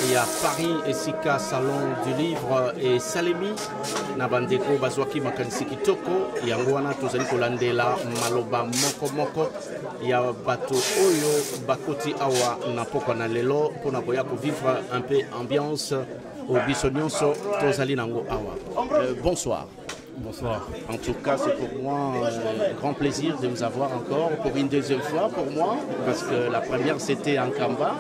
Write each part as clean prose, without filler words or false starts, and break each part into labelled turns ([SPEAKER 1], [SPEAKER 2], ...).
[SPEAKER 1] Il y a Paris et Sika Salon du Livre et Salemi Nabandeko Bazwaki Makanisi Kitoko Yangwana Tozali Kolandela Maloba Moko Moko ya Bato Oyo Bakoti Awa Napoko na Lelo pour Nakoya pour vivre un peu ambiance au Bissonyonso Tozali Nango Awa. Bonsoir.
[SPEAKER 2] Bonsoir.
[SPEAKER 1] En tout cas, c'est pour moi un grand plaisir de vous avoir encore pour une deuxième fois pour moi, parce que la première c'était en Kamba.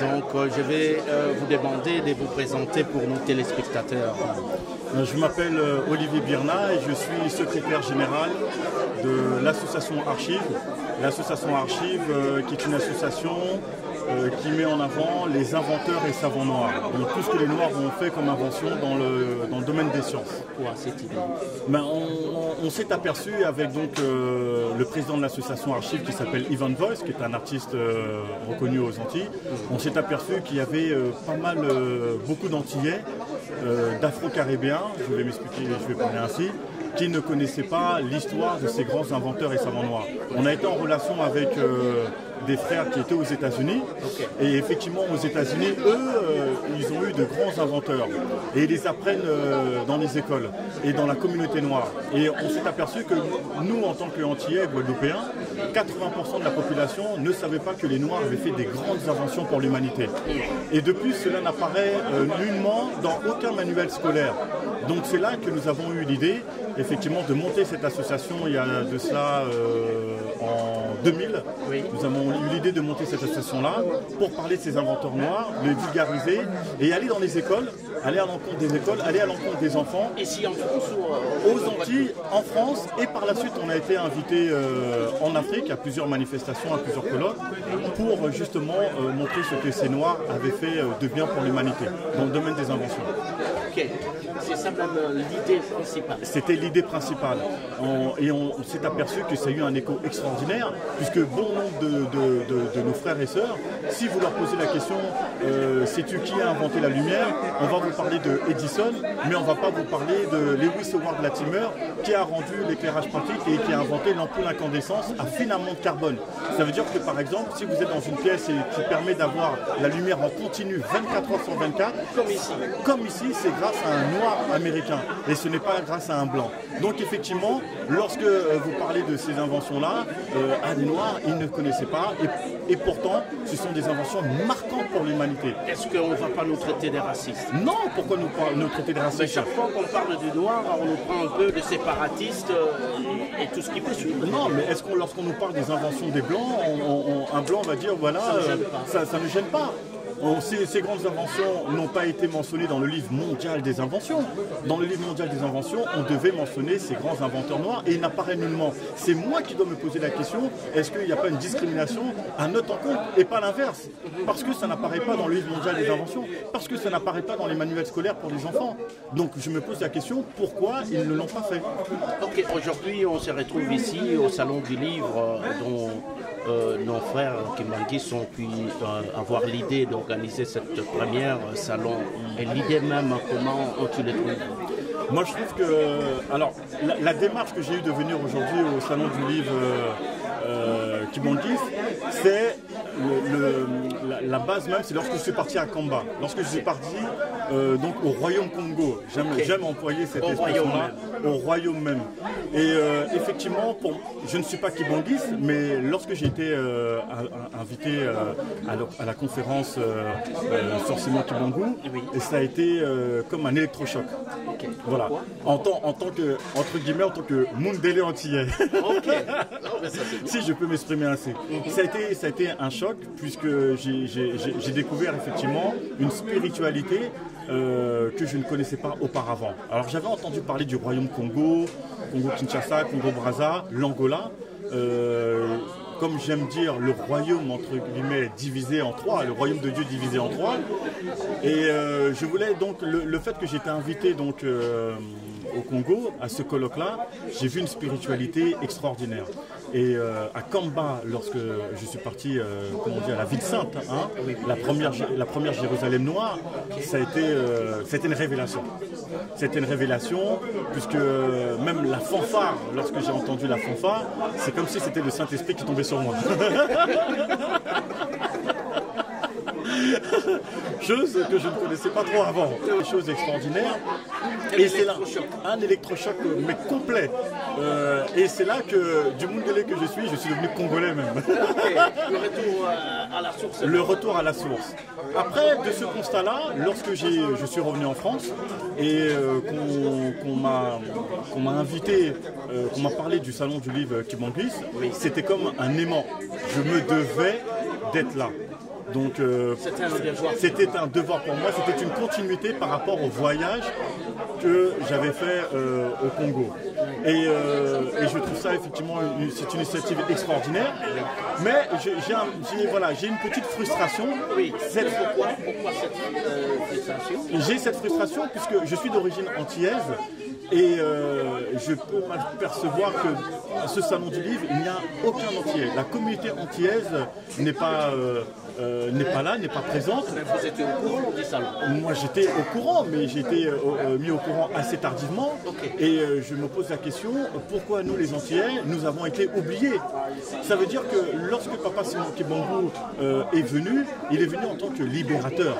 [SPEAKER 1] Donc je vais vous demander de vous présenter pour nos téléspectateurs.
[SPEAKER 2] Je m'appelle Olivier Birna et je suis secrétaire général de l'association Archive. L'association Archive qui est une association qui met en avant les inventeurs et savants noirs. Donc tout ce que les noirs ont fait comme invention dans le domaine des sciences.
[SPEAKER 1] Quoi, cette idée?
[SPEAKER 2] Ben, on s'est aperçu avec donc, le président de l'association Archive qui s'appelle Ivan Voice, qui est un artiste reconnu aux Antilles. On s'est aperçu qu'il y avait pas mal, beaucoup d'Antillais, d'Afro-Caribéens, je vais m'expliquer, je vais parler ainsi, qui ne connaissaient pas l'histoire de ces grands inventeurs et savants noirs. On a été en relation avec des frères qui étaient aux États-Unis. Et effectivement, aux États-Unis, eux, ils ont eu de grands inventeurs. Et ils les apprennent dans les écoles et dans la communauté noire. Et on s'est aperçu que nous, en tant qu'Antillais, Guadeloupéens, 80% de la population ne savait pas que les Noirs avaient fait des grandes inventions pour l'humanité. Et de plus, cela n'apparaît nullement dans aucun manuel scolaire. Donc c'est là que nous avons eu l'idée, effectivement, de monter cette association il y a de cela en 2000. Oui. Nous avons eu l'idée de monter cette association-là pour parler de ces inventeurs noirs, les vulgariser et aller dans les écoles, aller à l'encontre des écoles, aller à l'encontre des enfants.
[SPEAKER 1] Ici en France
[SPEAKER 2] ou aux Antilles, en France, et par la suite on a été invité en Afrique à plusieurs manifestations, à plusieurs colloques, pour justement montrer ce que ces Noirs avaient fait de bien pour l'humanité dans le domaine des inventions.
[SPEAKER 1] Ok, c'est ça l'idée principale.
[SPEAKER 2] C'était l'idée principale. Et on s'est aperçu que ça a eu un écho extraordinaire, puisque bon nombre de nos frères et sœurs, si vous leur posez la question, sais-tu qui a inventé la lumière, on va vous parler de Edison, mais on ne va pas vous parler de Lewis Howard Latimer, qui a rendu l'éclairage pratique et qui a inventé l'ampoule incandescence à filament de carbone. Ça veut dire que par exemple, si vous êtes dans une pièce et qui permet d'avoir la lumière en continu 24 heures sur 24, comme ici, c'est grâce à un noir américain et ce n'est pas grâce à un blanc. Donc effectivement, lorsque vous parlez de ces inventions-là, à des noirs, ils ne connaissaient pas et pourtant, ce sont des inventions marquantes pour l'humanité.
[SPEAKER 1] Est-ce qu'on ne va pas nous traiter des racistes?
[SPEAKER 2] Non, pourquoi nous traiter des racistes?
[SPEAKER 1] Chaque fois qu'on parle du noir, on nous prend un peu de séparatistes et tout ce qui peut suivre.
[SPEAKER 2] Non, mais est-ce que lorsqu'on nous parle des inventions des blancs, un blanc va dire voilà, ça ne gêne pas? Ces grandes inventions n'ont pas été mentionnées dans le livre mondial des inventions. Dans le livre mondial des inventions, on devait mentionner ces grands inventeurs noirs et il n'apparaît nullement. C'est moi qui dois me poser la question, est-ce qu'il n'y a pas une discrimination à notre encontre et pas l'inverse? Parce que ça n'apparaît pas dans le livre mondial des inventions, parce que ça n'apparaît pas dans les manuels scolaires pour les enfants. Donc je me pose la question, pourquoi ils ne l'ont pas fait?
[SPEAKER 1] Ok, aujourd'hui on se retrouve ici au Salon du Livre dont nos frères Kimangis ont pu avoir l'idée d'organiser cette première salon. Et l'idée même, comment tu les trouves?
[SPEAKER 2] Moi je trouve que, alors la démarche que j'ai eue de venir aujourd'hui au Salon du Livre Kimangis, c'est la base même, c'est lorsque je suis parti à Kamba. Lorsque je suis parti donc au Royaume Congo, j'aime employer cette expression-là, au Royaume même. Et effectivement, je ne suis pas Kibangis, mais lorsque j'ai été invité à la conférence sur Simon Kibangu, et ça a été comme un électrochoc. Okay. Voilà. En tant que, entre guillemets, en tant que Mundele antillais. Okay. Si je peux m'exprimer ainsi. Ça a été un choc, puisque j'ai découvert effectivement une spiritualité que je ne connaissais pas auparavant. Alors j'avais entendu parler du Royaume Congo, Congo-Kinshasa, Congo-Brazza, l'Angola. Comme j'aime dire, le royaume, entre guillemets, divisé en trois, le royaume de Dieu divisé en trois. Et je voulais donc, le fait que j'étais invité donc, au Congo, à ce colloque-là, j'ai vu une spiritualité extraordinaire. Et à Kamba, lorsque je suis parti comment dire, à la ville sainte, hein, la première Jérusalem noire, ça a été une révélation. C'était une révélation, puisque même la fanfare, lorsque j'ai entendu la fanfare, c'est comme si c'était le Saint-Esprit qui tombait sur moi. chose que je ne connaissais pas trop avant. Des choses extraordinaires. Et c'est là un électrochoc mais complet. Et c'est là que du Mundélé que je suis devenu congolais même.
[SPEAKER 1] Okay. Le retour à la source.
[SPEAKER 2] Le retour à la source. Après, de ce constat-là, lorsque je suis revenu en France et qu'on m'a invité, qu'on m'a parlé du salon du livre Kibanguis, c'était comme un aimant. Je me devais d'être là. Donc c'était un devoir pour moi, c'était une continuité par rapport au voyage que j'avais fait au Congo. Et je trouve ça effectivement, c'est une initiative extraordinaire. Mais j'ai une petite frustration.
[SPEAKER 1] Oui. Pourquoi cette frustration?
[SPEAKER 2] J'ai cette frustration puisque je suis d'origine antillaise. Et je peux m'apercevoir que ce salon du livre, il n'y a aucun Antillais. La communauté antillaise n'est pas là, n'est pas présente.
[SPEAKER 1] Mais vous étiez au courant du salon?
[SPEAKER 2] Moi j'étais au courant, mais j'ai été mis au courant assez tardivement.
[SPEAKER 1] Okay.
[SPEAKER 2] Et je me pose la question, pourquoi nous les Antillais, nous avons été oubliés? Ça veut dire que lorsque Papa Simon Kibangu est venu, il est venu en tant que libérateur.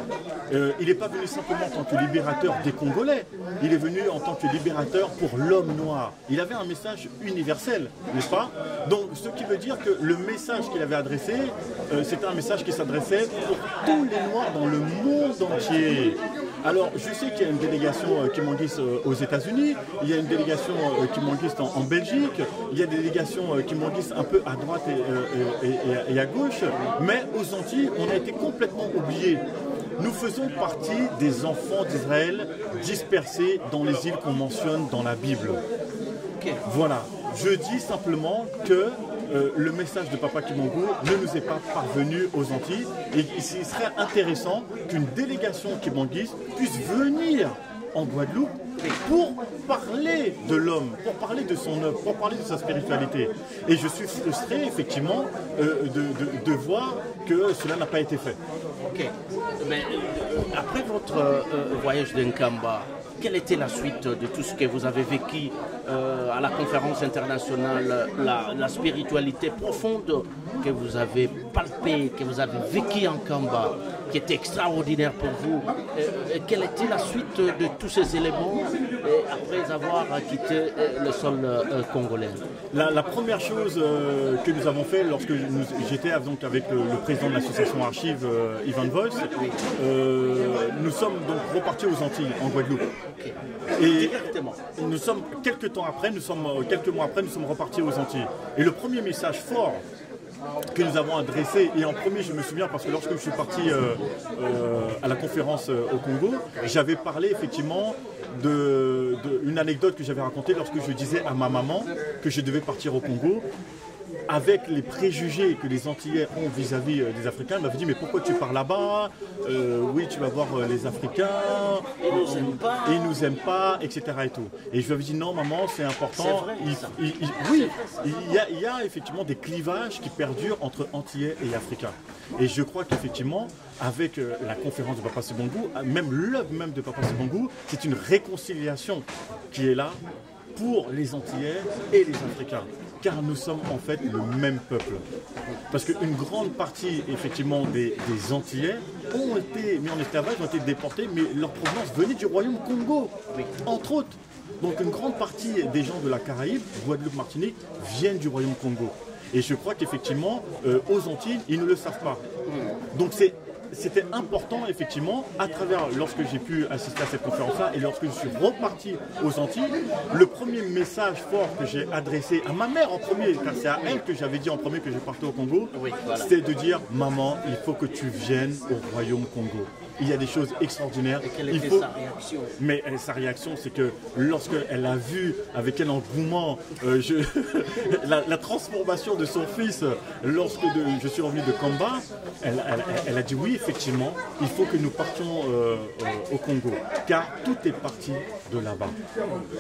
[SPEAKER 2] Il n'est pas venu simplement en tant que libérateur des Congolais, il est venu en tant que libérateur pour l'homme noir. Il avait un message universel, n'est-ce pas? Donc ce qui veut dire que le message qu'il avait adressé, c'était un message qui s'adressait pour tous les noirs dans le monde entier. Alors je sais qu'il y a une délégation kimanguiste aux États-Unis, il y a une délégation kimanguiste en Belgique, il y a des délégations kimanguistes un peu à droite et à gauche, mais aux Antilles, on a été complètement oubliés. Nous faisons partie des enfants d'Israël dispersés dans les îles qu'on mentionne dans la Bible.
[SPEAKER 1] Okay.
[SPEAKER 2] Voilà, je dis simplement que le message de Papa Kibangu ne nous est pas parvenu aux Antilles et il serait intéressant qu'une délégation kibanguiste puisse venir en Guadeloupe pour parler de l'homme, pour parler de son œuvre, pour parler de sa spiritualité. Et je suis frustré effectivement de voir que cela n'a pas été fait.
[SPEAKER 1] Ok, mais après votre voyage d'Nkamba, quelle était la suite de tout ce que vous avez vécu à la conférence internationale, la spiritualité profonde que vous avez palpée, que vous avez vécue en Kamba, qui était extraordinaire pour vous? Quelle était la suite de tous ces éléments après avoir quitté le sol congolais?
[SPEAKER 2] La première chose que nous avons fait lorsque j'étais avec le président de l'association Archives, Ivan Voice, nous sommes donc repartis aux Antilles, en Guadeloupe.
[SPEAKER 1] Okay.
[SPEAKER 2] Et nous sommes quelques mois après, nous sommes repartis aux Antilles. Et le premier message fort que nous avons adressé, et en premier je me souviens parce que lorsque je suis parti à la conférence au Congo, j'avais parlé effectivement d'une anecdote que j'avais racontée lorsque je disais à ma maman que je devais partir au Congo. Avec les préjugés que les Antillais ont vis-à-vis des Africains, elle m'avait dit mais pourquoi tu pars là-bas? Oui, tu vas voir les Africains, ils nous aiment pas, etc. Et tout. Et je lui avais dit non maman, c'est important. Oui, il y a effectivement des clivages qui perdurent entre Antillais et Africains. Et je crois qu'effectivement, avec la conférence de Papa Sibangu, même l'œuvre même de Papa Sibangu, c'est une réconciliation qui est là pour les Antillais et les Africains. Car nous sommes en fait le même peuple. Parce qu'une grande partie, effectivement, des Antillais ont été mis en esclavage, ont été déportés, mais leur provenance venait du royaume Congo, entre autres. Donc une grande partie des gens de la Caraïbe, Guadeloupe, Martinique, viennent du royaume Congo. Et je crois qu'effectivement, aux Antilles, ils ne le savent pas. Donc c'était important, effectivement, à travers, lorsque j'ai pu assister à cette conférence-là et lorsque je suis reparti aux Antilles, le premier message fort que j'ai adressé à ma mère en premier, car c'est à elle que j'avais dit en premier que je partais au Congo, c'était de dire « Maman, il faut que tu viennes au royaume Congo ». Il y a des choses extraordinaires.
[SPEAKER 1] Et quelle était sa réaction?
[SPEAKER 2] Mais sa réaction, c'est que lorsqu'elle a vu avec quel engouement la transformation de son fils, lorsque je suis revenu de Kamba, elle a dit oui, effectivement, il faut que nous partions au Congo. Car tout est parti de là-bas.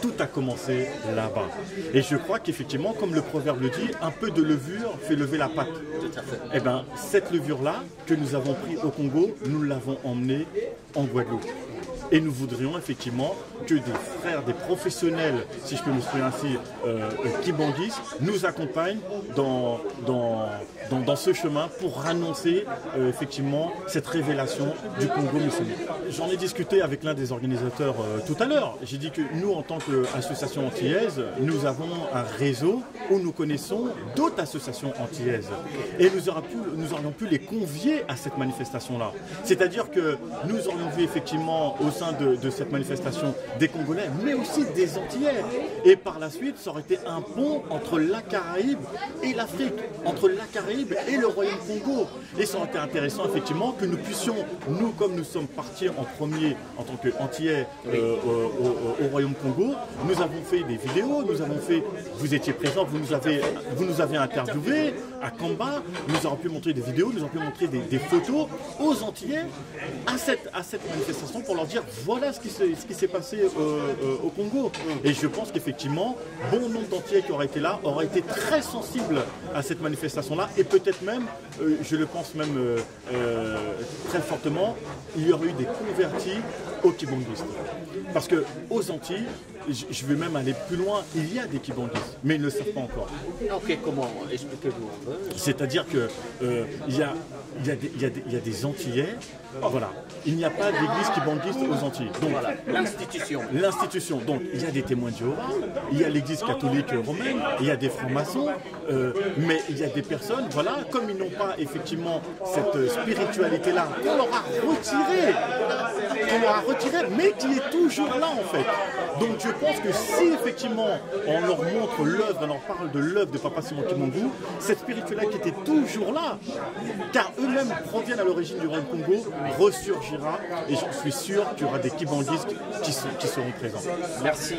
[SPEAKER 2] Tout a commencé là-bas. Et je crois qu'effectivement, comme le proverbe le dit, un peu de levure fait lever la pâte.
[SPEAKER 1] Tout à fait.
[SPEAKER 2] Eh bien, cette levure-là que nous avons prise au Congo, nous l'avons emmenée en Guadeloupe. Et nous voudrions effectivement que des frères, des professionnels, si je peux m'exprimer ainsi, kibanguistes, nous accompagnent dans ce chemin pour annoncer effectivement cette révélation du Congo musulman. J'en ai discuté avec l'un des organisateurs tout à l'heure. J'ai dit que nous, en tant qu'association antillaise, nous avons un réseau où nous connaissons d'autres associations antillaises. Et nous aurions pu les convier à cette manifestation-là. C'est-à-dire que nous aurions vu effectivement au sein de cette manifestation des Congolais, mais aussi des Antillais. Et par la suite, ça aurait été un pont entre la Caraïbe et l'Afrique, entre la Caraïbe et le Royaume-Congo. Et ça aurait été intéressant effectivement que nous puissions, nous comme nous sommes partis en premier en tant qu'Antillais au Royaume-Congo, nous avons fait des vidéos, vous étiez présents, vous nous avez interviewés à Kamba, nous aurions pu montrer des vidéos, nous aurions pu montrer des photos aux Antillais à cette manifestation pour leur dire voilà ce qui s'est passé au Congo. Et je pense qu'effectivement, bon nombre d'Antillais qui auraient été là auraient été très sensibles à cette manifestation-là et peut-être même, je le pense même très fortement, il y aurait eu des convertis aux kibanguistes. Parce qu'aux Antilles, je vais même aller plus loin, il y a des kibanguistes, mais ils ne le savent pas encore.
[SPEAKER 1] Ok, comment? Expliquez-vous.
[SPEAKER 2] C'est-à-dire qu'il y a des Antillais, voilà. Il n'y a pas d'église kibanguiste aux Antilles. Donc,
[SPEAKER 1] voilà, l'institution.
[SPEAKER 2] L'institution. Donc, il y a des témoins de Jéhovah, il y a l'église catholique romaine, il y a des francs-maçons, mais il y a des personnes, voilà, comme ils n'ont pas effectivement cette spiritualité-là, qu'on leur a retirée, mais qui est toujours là en fait. Donc je pense que si effectivement on leur montre l'œuvre, on leur parle de l'œuvre de Papa Simon Kibangu, cette spiritualité qui était toujours là, car eux-mêmes proviennent à l'origine du Royaume Congo, ressurgira et j'en suis sûr qu'il y aura des kibanguistes qui seront présents.
[SPEAKER 1] Merci,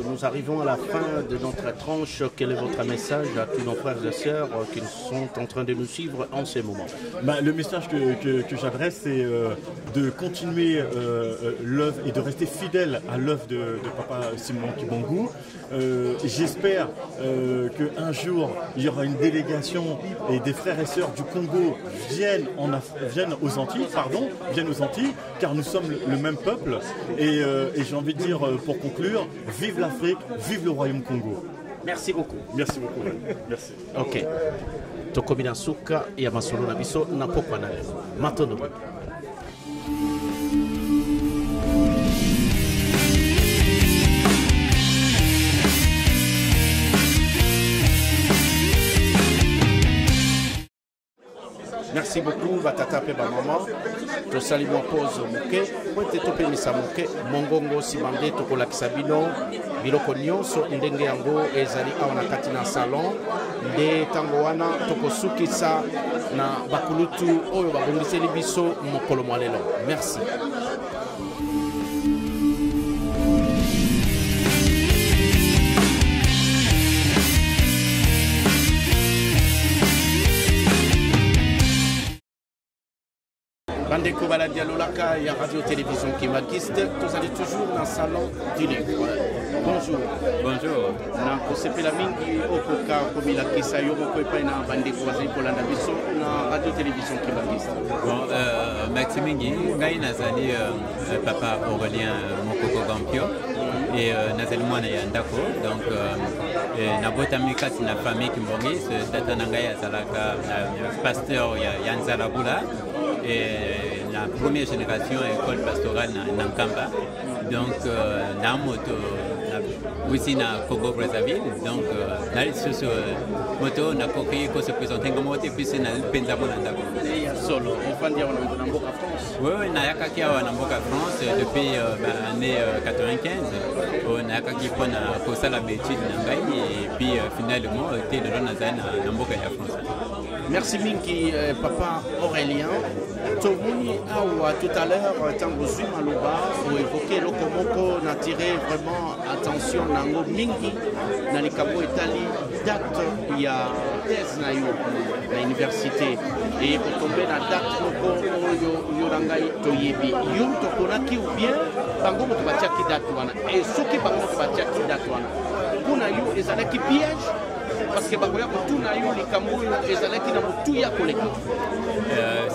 [SPEAKER 1] nous arrivons à la fin de notre tranche. Quel est votre message à tous nos frères et sœurs qui sont en train de nous suivre en ce moment?
[SPEAKER 2] Le message que j'adresse, c'est de continuer l'œuvre et de rester fidèle à l'œuvre de Papa Simon Kibangu. J'espère qu'un jour, il y aura une délégation et des frères et sœurs du Congo viennent aux Antilles, car nous sommes le même peuple. Et j'ai envie de dire, pour conclure, vive l'Afrique, vive le Royaume Congo.
[SPEAKER 1] Merci beaucoup.
[SPEAKER 2] Merci beaucoup. Merci.
[SPEAKER 1] Ok. Tokomi na suka ya masolo na biso na pokwa na lelo. Matondo. Merci beaucoup, batata pe maman. To sali mo pose moke, poete to pe misa moke, mongongo simande to kolakisa bino, biloko nyonso ndenge yango ezali awa na kati na salon, nde tango wana tokosukisa na bakulutu oyo babongiseli biso mokolo mwa lelo. Merci. Bandeko baladi alolaka ya radio-télévision kibanguiste, vous allez toujours dans le salon du livre. Bonjour.
[SPEAKER 3] Bonjour.
[SPEAKER 1] Na kosepela mingi okoka komilakisa yo moko epai na bandeko bazali kolanda biso na radio-télévision kibanguiste.
[SPEAKER 3] Bon, merci mingi. Ngai nazali papa Aurélien Mokoko Gampio et nazali mwana ya ndako. Donc nabotami kati na famille kimbongiste, tata na ngai azalaka pasteur ya Nzalabula. Et la première génération école pastorale na Nkamba. Donc na moto aussi na Congo Brazzaville. Donc na sur moto na koki ko se présenter comme moto puis na penza mona ndako.
[SPEAKER 1] Solo, on va dire on a mboka France.
[SPEAKER 3] Oui, na yakaki wa na mboka France depuis année 95. On a yakaki pour na kosala métier na ngai et puis finalement était le nazana na mboka ya France.
[SPEAKER 1] Merci mingi papa Aurélien. Tomoni awa tout à l'heure tango zui maloba pour évoquer le komoko na tiré vraiment attention nango mingi na likabo etali date ya thèse na yo na université et pour tomber na date moko oyo yorangai toyebi yo tokonaki ou bien bango moto batiaki date wana et soki bango moto batiaki date wana kuna yo ezalaki piège parce que bakoya kotuna yo likambo oyo ezalaki na motuya koleka.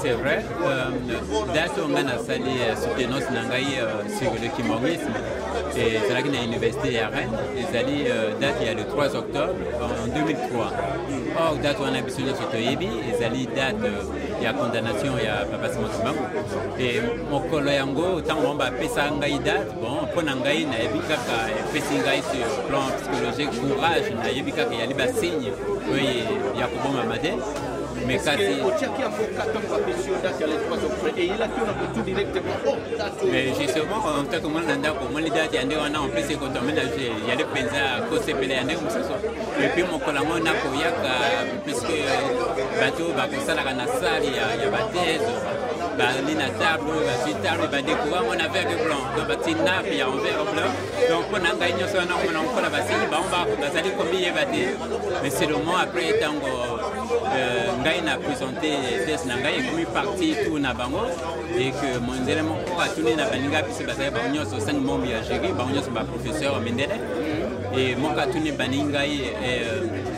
[SPEAKER 3] C'est vrai, date on a sali soutenance nangai sur le kimbongisme et c'est là qu'il y a l'université à Rennes, et sali date il y a le 3 octobre en 2003. Or date on a besoin de Sotoyebi, et sali date il y a condamnation il y a Papa Simon Kimbangu et mon yango tant on va pesa ngai date bon pour nangai na yebika ka pesa ngai sur le plan psychologique courage na yebika ka yali ba signe oui ya ko bon mamade. Mais
[SPEAKER 1] justement,
[SPEAKER 3] en tant que moi, en plus, c'est quand on ménage, il y a des pensa à cause de et puis mon collègue, on a puisque bateau, va pour ça, la salle, il y a ma thèse. Lina table, table, découvrir mon affaire de blanc, donc il y a un verre blanc, donc on a gagné son nom, on a la bassine, on va salir comme il est battu. Mais c'est le moment après, tant que a présenté test Nangaï, et comme il est parti tout na bango, et que mon élément pour a tourné na Baniga, puis c'est basé par union sur 5 membres à gérer, par union sur ma professeur Mendele, et mon cas tourné Baningaï,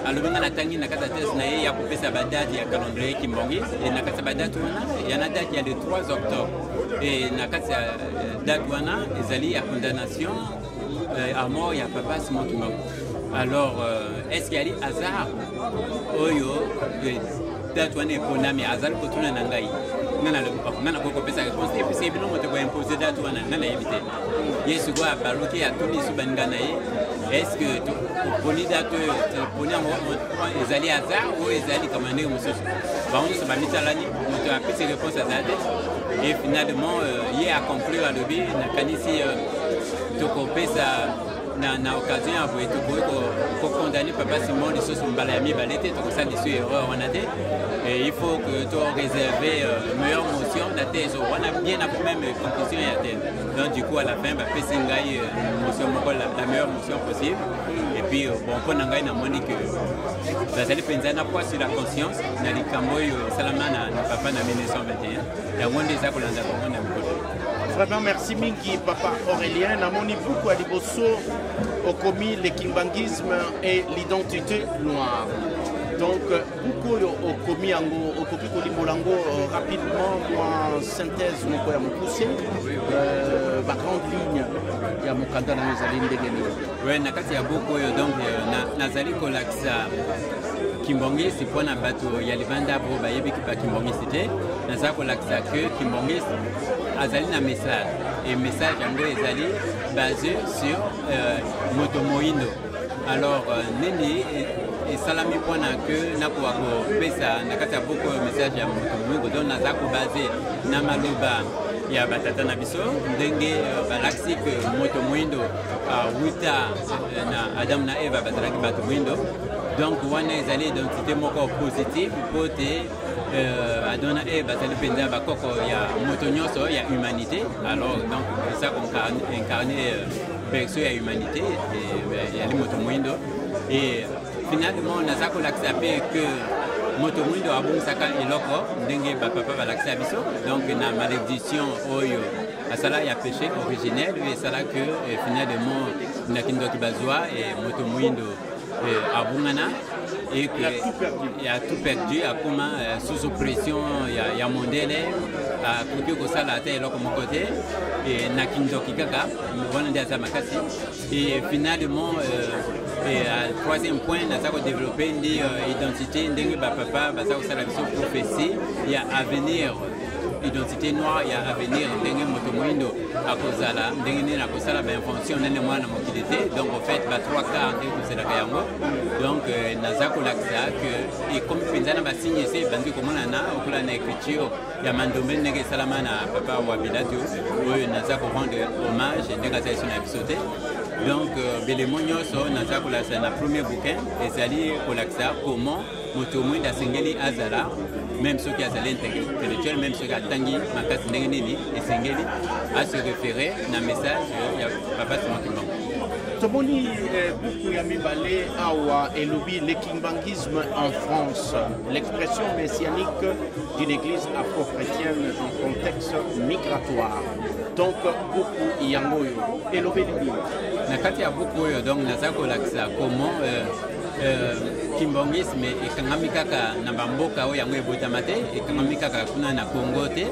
[SPEAKER 3] alors on a tangi na kata test na ya coupé sa badade, il y a calendrier qui m'ongis, et na kata badade il y en a date il y a le 3 octobre, et na kata date wana, ils allaient à condamnation, à mort, il y a Papa Simon Kimbangu. Alors, est-ce qu'il y a des hasards? Oyo, date wana epona, mais hasard pour tout le nangaï. Nana ko kopesa réponse et puis c'est bien on te va imposer date wana nana éviter. Yesu quoi baluki ya tuni subangana yi. Est-ce que poni date poni en ezali hasard ou ezali commandé mususu? Ba on se ba mitalani, on te a pris ces réponses à date et finalement il a conclu à lobby na kanisi to kopesa na occasion ya voye to condamner Papa Simon les choses mbala ya mibalete to ça des erreurs on a dit et il faut que tu réserver meilleure motion na thèse on a bien la même conclusion ya thèse donc du coup à la fin ba pesa ngai motion moko la meilleure motion possible et puis bon pour ngai na moni que ça allait penser na quoi sur la conscience na likambo yo salama na papa na 1921 ya monde ça ko landa ko na mikoto.
[SPEAKER 1] Vraiment merci mingi Papa Aurélien namoni beaucoup à liboso au commis le kimbangisme et l'identité noire. Donc beaucoup au commis ango au koki kolimbolango rapidement moi synthèse moko ya mokuse ba grande ligne ya mokanda na ezali ndegeni.
[SPEAKER 3] Ouais nakati ya beaucoup donc nazali kolakisa Kimbongi c'est pour na bato ya libanda bo ba yebi ki pa Kimbongi c'était nazali kolakisa que Kimbongi azali na message et message yango ezali basé sur moto moindo. Alors nini et salami pona que na ko pesa nakata beaucoup message ya moto moindo donc nazali ko basé na maloba ya batata na biso ndenge balaksi que moto moindo wuta na Adam na Eva bazalaki bato moindo. Donc wana ezali identité moko positive pour te adona bazali penza bakoko ya moto nyonso ya humanité. Alors donc ça incarner perso ya humanité et ya moto moindo et finalement naza ko l'accepter que moto moindo abungisaka eloko ndenge papa balakisa biso donc na malédiction oyo asala ya péché originel et ça là que finalement na kindoki bazwa et moto moindo abungana et qu'il a tout perdu à comment sous oppression il y a mondele à côté que ça la terre là comme côté et nakindoki kaka on dit à makasi et finalement et à troisième point nous avons développé une identité ndenge papa basa ko sala biso prophétie il y a avenir identité noire il y a avenir ndenge moto moindo akozala ndenge na kosala ba invention nene mwana mokilité donc en fait ba 3 quarts ndenge kozela kayango donc nazako lakisa que et comme penzana ba signe c'est bandi komona na okula na écriture ya mandombe ndenge salama na papa wa Bilato oyo nazako rendre hommage ndenge ça sur na bisoté donc belemo nyonso nazako lakisa na premier bouquin et sali kolakisa comment moto moindo asengeli azala même ceux qui ont intellectuel, même ceux qui ont tangi, makasi ndenge nini, esengeli, à se référer dans le message de Papa Simon Kimbangu.
[SPEAKER 1] Tomoni beaucoup ya mibale awa elobi le kimbangisme en France, l'expression messianique d'une église afro-chrétienne en contexte migratoire. Donc beaucoup yangoyo elobi libi.
[SPEAKER 3] Na kati ya beaucoup donc nazako lakisa comment kimbongisme ekangami kaka na bamboka oyo yango ebotama te ekangami kaka kuna na Congo te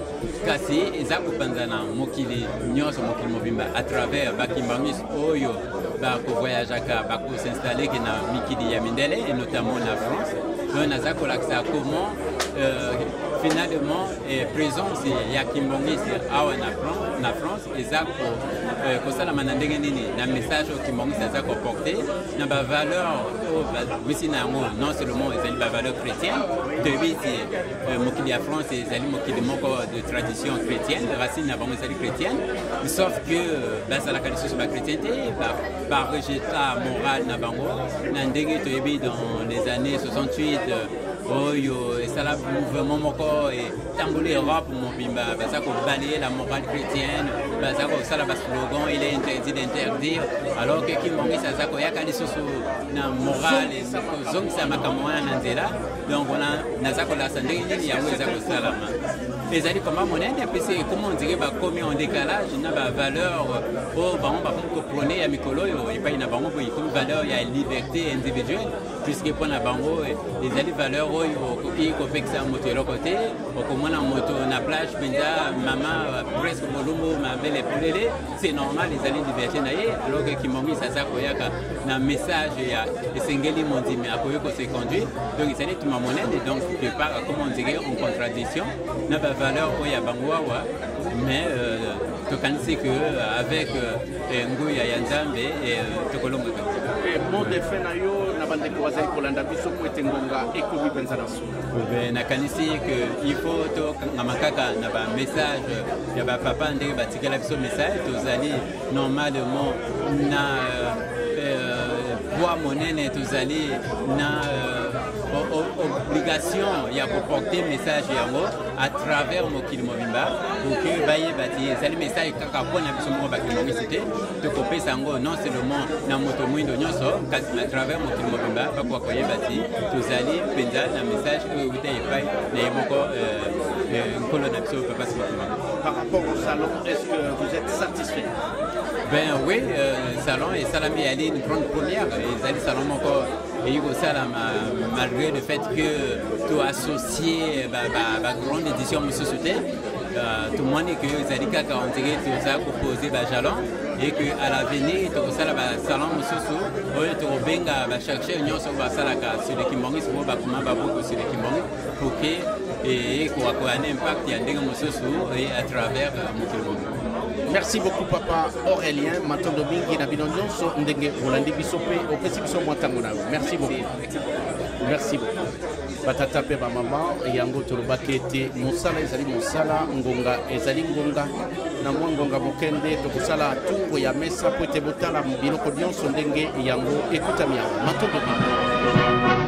[SPEAKER 3] kasi eza kopanzana mokili nyonso mokili mobimba à travers bakimbangisi oyo bakovoyageaka bakosinstalle ke na mikili ya mindele et notamment na France donc naza kolakisa comment finalement présence ya kimbongisi awa na France eza kosalama na ndenge nini na message oyo kimbongisi aza koporte na bavaleur oyo bawisi na yango non seulement ezali bavaleur chrétienne toyebi ti mokili ya France ezali mokili moko de tradition chrétienne racine na bango ezali chrétienne sauf que bazalaka lisusu bachrétien te barejeta morale na bango na ndenge toyebi dans les années 68 oyo esala mouvement moko etamboli Europe mobimba baza kobalaye la morale chrétienne baza kosala baslogan il est interdit d'interdire alors que kimbongisi aza koyaka lisusu na morale kozongisa makambo wana na nzela donc naza kolakisa ndenge nini yango eza kosalama ezali koma monene mpesi ekoma ondire bakomi en décalage na bavaleur oyo bango bakomi koprone ya mikolo oyo epai na bango boye komi valeur ya liberté individuelle puisque mpo na bango ezali valeur oyo okoki kopekisa moto eloko te okomona moto na plage mpenza mama presque molumbu mabele polele c'est normal ezali liberté na ye alors que kimbongisi aza koyaka na message ya esengeli mondimi akoki kose conduire donc ezali tuma monene donc quelque part comme on dirait en contradiction na bavaleur oyo ya bango awa mais tokanisi que avec nguya ya nzambe tokolongaka
[SPEAKER 1] mot de fin na yo na bandeko bazali kolanda biso po ete ngonga ekomi mpenza na so
[SPEAKER 3] nakanisi que il faut tokangama kaka na bamessage ya bapapa ndenge batikala biso message tozali normalement na poids monene tozali na obligation ya koporter message yango à travers mokili mobimba pour que bayeba ti ezali message kaka mpona biso moko bakimbongisi te tokopesa yango non seulement na moto mwindo nyonso kasi à travers mokili mobimba bakoka koyeba ti tozali mpenza na message oyo euta epai na ye moko nkolo na biso papa Simokomanga.
[SPEAKER 1] Par rapport au salon, est-ce que vous êtes satisfait?
[SPEAKER 3] Ben oui, salon et salami ali une grande première et zali salon moko et yugo salama malgré le fait que tu associé ba grande édition monsieur Souté tout le monde que zali kaka on dirait que ça proposer ba jalon et que à l'avenir to sala ba salon monsieur Sou oyo to benga ba chercher nyonso ba salaka sur le kimbongisi bo ba kuma ba boko sur le kimbongisi pour que et quoi un impact ya ndenge monsieur Sou et à travers mon.
[SPEAKER 1] Merci beaucoup papa Aurélien matondo mingi na bino nyonso ndenge bolandi biso pe opesi biso mwatango na merci beaucoup merci beaucoup batata pe ba mama yango tolobaki ete mosala ezali mosala ngonga ezali ngonga na mwa ngonga mokende tokosala tungo ya mesa po ete botala biloko nyonso ndenge yango ekutami yango matondo mingi